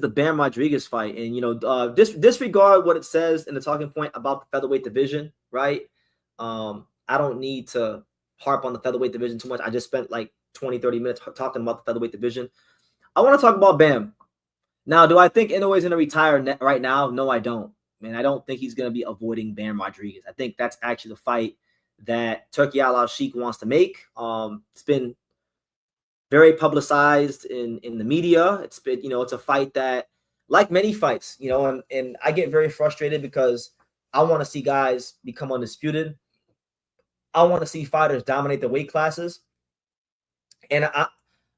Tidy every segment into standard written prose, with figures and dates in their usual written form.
the Bam Rodriguez fight, and disregard what it says in the talking point about the featherweight division, right? I don't need to harp on the featherweight division too much. I just spent like 20-30 minutes talking about the featherweight division. I want to talk about Bam. Now, do I think Inoue is going to retire right now? No, I don't. Man, I don't think he's going to be avoiding Bam Rodriguez. I think that's actually the fight that Turki Al-Sheikh wants to make. It's been very publicized in the media. It's been, it's a fight that, like many fights, and I get very frustrated because I want to see guys become undisputed. I want to see fighters dominate the weight classes. And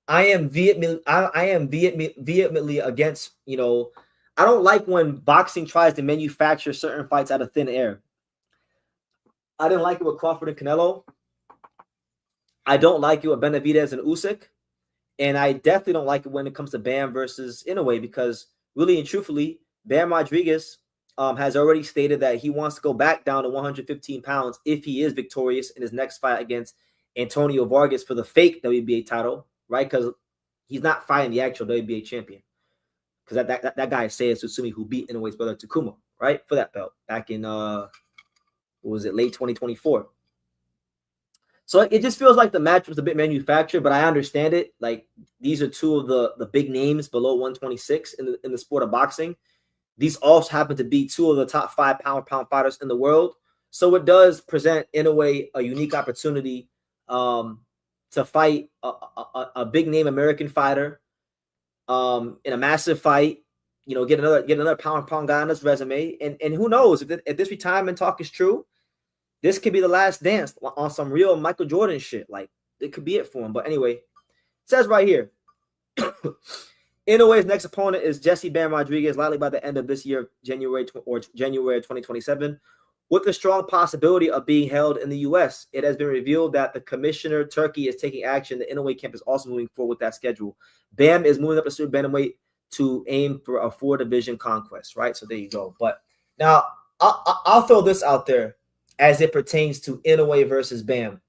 I am vehemently against, I don't like when boxing tries to manufacture certain fights out of thin air. I didn't like it with Crawford and Canelo. I don't like it with Benavidez and Usyk. And I definitely don't like it when it comes to Bam versus Inoue, because really and truthfully, Bam Rodriguez has already stated that he wants to go back down to 115 pounds if he is victorious in his next fight against Antonio Vargas for the fake WBA title, right? Because he's not fighting the actual WBA champion. Because that guy is Seiya Tsutsumi, who beat Inoue's brother Takuma, right, for that belt back in late 2024. So it just feels like the match was a bit manufactured, but I understand it. Like, these are two of the big names below 126 in the sport of boxing. These also happen to be two of the top 5 pound fighters in the world. So it does present, in a way, a unique opportunity to fight a big name American fighter in a massive fight. Get another pound guy on his resume, and who knows if this retirement talk is true. This could be the last dance on some real Michael Jordan shit. Like, it could be it for him. But anyway, it says right here, Inoue's next opponent is Jesse Bam Rodriguez, likely by the end of this year, January 2027, with a strong possibility of being held in the U.S. It has been revealed that the commissioner, Turkey, is taking action. The Inoue camp is also moving forward with that schedule. Bam is moving up to super bantamweight to aim for a 4-division conquest, right? So there you go. But now I'll throw this out there as it pertains to Inoue versus Bam.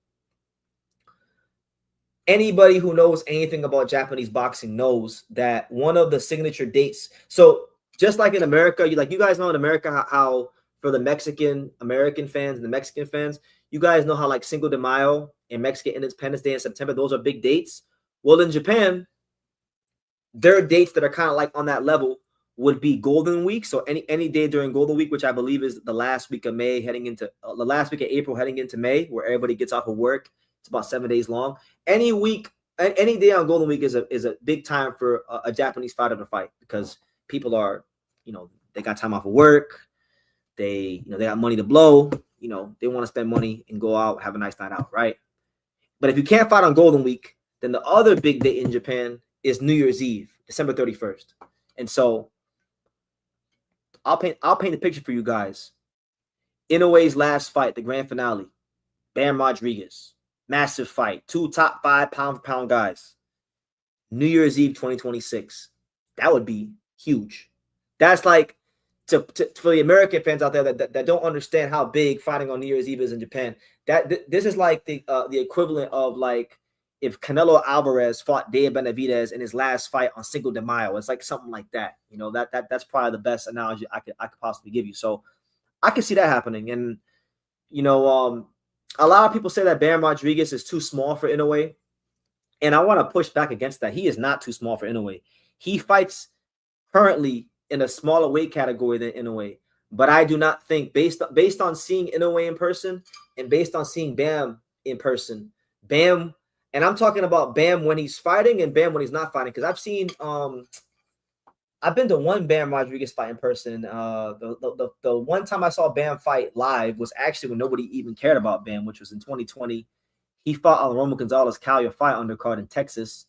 Anybody who knows anything about Japanese boxing knows that one of the signature dates. So just like in America, you guys know in America how for the Mexican American fans and the Mexican fans, you guys know how like Cinco de Mayo and Mexican Independence Day in September, those are big dates. Well, in Japan, their dates that are kind of like on that level would be Golden Week. So any day during Golden Week, which I believe is the last week of May, heading into the last week of April, heading into May, where everybody gets off of work. It's about 7 days long. Any day on Golden Week is a big time for a Japanese fighter to fight, because people are, they got time off of work. They got money to blow. They want to spend money and go out, have a nice night out, right? But if you can't fight on Golden Week, then the other big day in Japan is New Year's Eve, December 31st. And so I'll paint the picture for you guys. Inoue's last fight, the grand finale, Bam Rodriguez, massive fight, 2 top 5 pound for pound guys. New Year's Eve 2026. That would be huge. That's like for the American fans out there that don't understand how big fighting on New Year's Eve is in Japan. This is like the equivalent of like if Canelo Alvarez fought Dave Benavidez in his last fight on Cinco de Mayo. It's like something like that. That's probably the best analogy I could possibly give you. So I can see that happening. And a lot of people say that Bam Rodriguez is too small for Inoue, and I want to push back against that. He is not too small for Inoue. He fights currently in a smaller weight category than Inoue, but I do not think, based on seeing Inoue in person and based on seeing Bam in person, Bam. And I'm talking about Bam when he's fighting and Bam when he's not fighting. Because I've seen, I've been to one Bam Rodriguez fight in person. The one time I saw Bam fight live was actually when nobody even cared about Bam, which was in 2020. He fought on the Roman Gonzalez Calya fight undercard in Texas.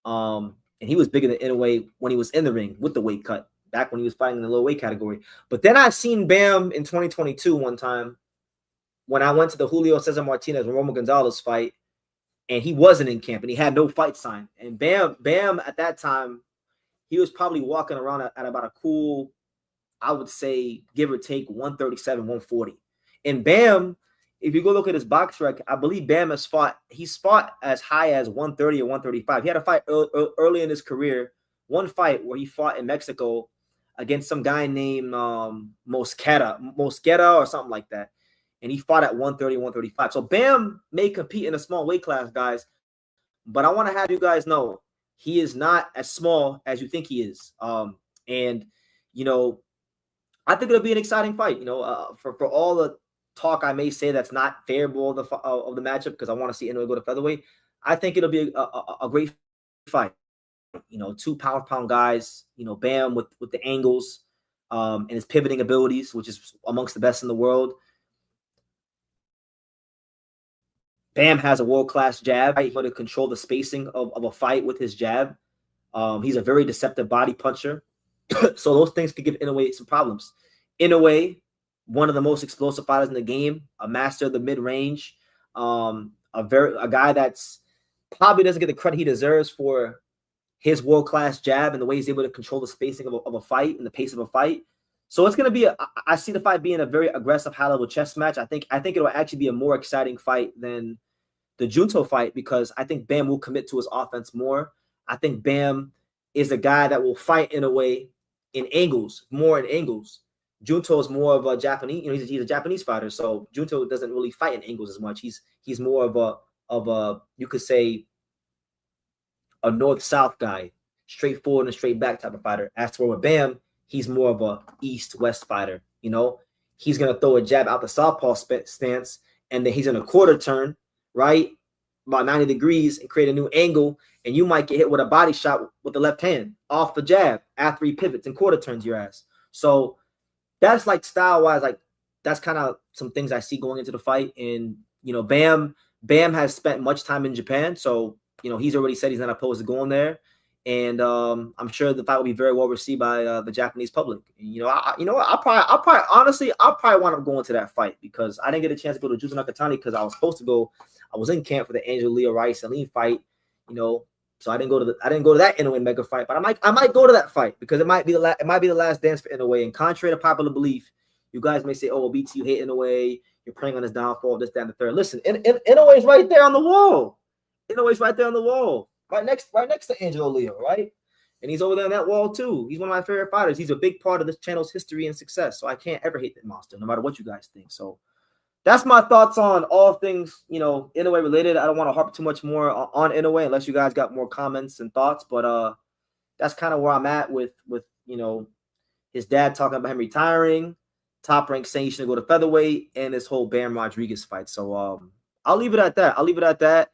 And he was bigger than Inoue when he was in the ring with the weight cut, back when he was fighting in the low weight category. But then I've seen Bam in 2022 one time when I went to the Julio Cesar Martinez and Roman Gonzalez fight. And he wasn't in camp, and he had no fight sign. And Bam at that time, he was probably walking around at about a cool, I would say, give or take 137, 140. And Bam, if you go look at his box rec, I believe Bam he's fought as high as 130 or 135. He had a fight early in his career one fight where he fought in Mexico against some guy named Mosquera or something like that. And he fought at 130, 135. So Bam may compete in a small weight class, guys. But I want to have you guys know he is not as small as you think he is. And, you know, I think it'll be an exciting fight. You know, for all the talk I may say that's not favorable of the matchup, because I want to see Inoue go to featherweight, I think it'll be a great fight. You know, 2 pound guys. You know, Bam with the angles and his pivoting abilities, which is amongst the best in the world. Bam has a world-class jab. He's going to control the spacing of a fight with his jab. He's a very deceptive body puncher. So those things could give Inoue some problems. Inoue, one of the most explosive fighters in the game, a master of the mid-range, a guy that's probably doesn't get the credit he deserves for his world-class jab and the way he's able to control the spacing of a fight and the pace of a fight. So it's going to be I see the fight being a very aggressive, high-level chess match. I think it'll actually be a more exciting fight than the Junto fight, because I think Bam will commit to his offense more. I think Bam is a guy that will fight in a way in angles, more in angles. Junto is more of a Japanese, you know, he's a Japanese fighter, so Junto doesn't really fight in angles as much. He's more of a you could say a north-south guy, straightforward and straight back type of fighter. As to where with Bam, he's more of a east-west fighter. You know, he's gonna throw a jab out the southpaw stance, and then he's in a quarter turn, right, about 90 degrees, and create a new angle, and you might get hit with a body shot with the left hand off the jab after he pivots and quarter turns your ass. So that's like style-wise, like that's kind of some things I see going into the fight. And, you know, Bam has spent much time in Japan, so, you know, he's already said he's not opposed to going there. And I'm sure the fight will be very well received by the Japanese public. And, you know, I'll probably wind up going to that fight, because I didn't get a chance to go to Juice Nakatani because I was supposed to go. I was in camp for the Angel Leo Rice Salim fight, you know, so I didn't go to that Inoue mega fight. But I might go to that fight, because it might be the last dance for Inoue. And contrary to popular belief, you guys may say, "Oh, BT, you hate Inoue. You're preying on his downfall. This, that, and the third." Listen, Inoue's right there on the wall. Inoue's right there on the wall. Right next to Angelo Leo, right? And he's over there on that wall too. He's one of my favorite fighters. He's a big part of this channel's history and success. So I can't ever hate that monster, no matter what you guys think. So that's my thoughts on all things, you know, Inoue related. I don't want to harp too much more on Inoue unless you guys got more comments and thoughts. But that's kind of where I'm at with you know, his dad talking about him retiring, Top Rank saying he should go to featherweight, and this whole Bam Rodriguez fight. So I'll leave it at that.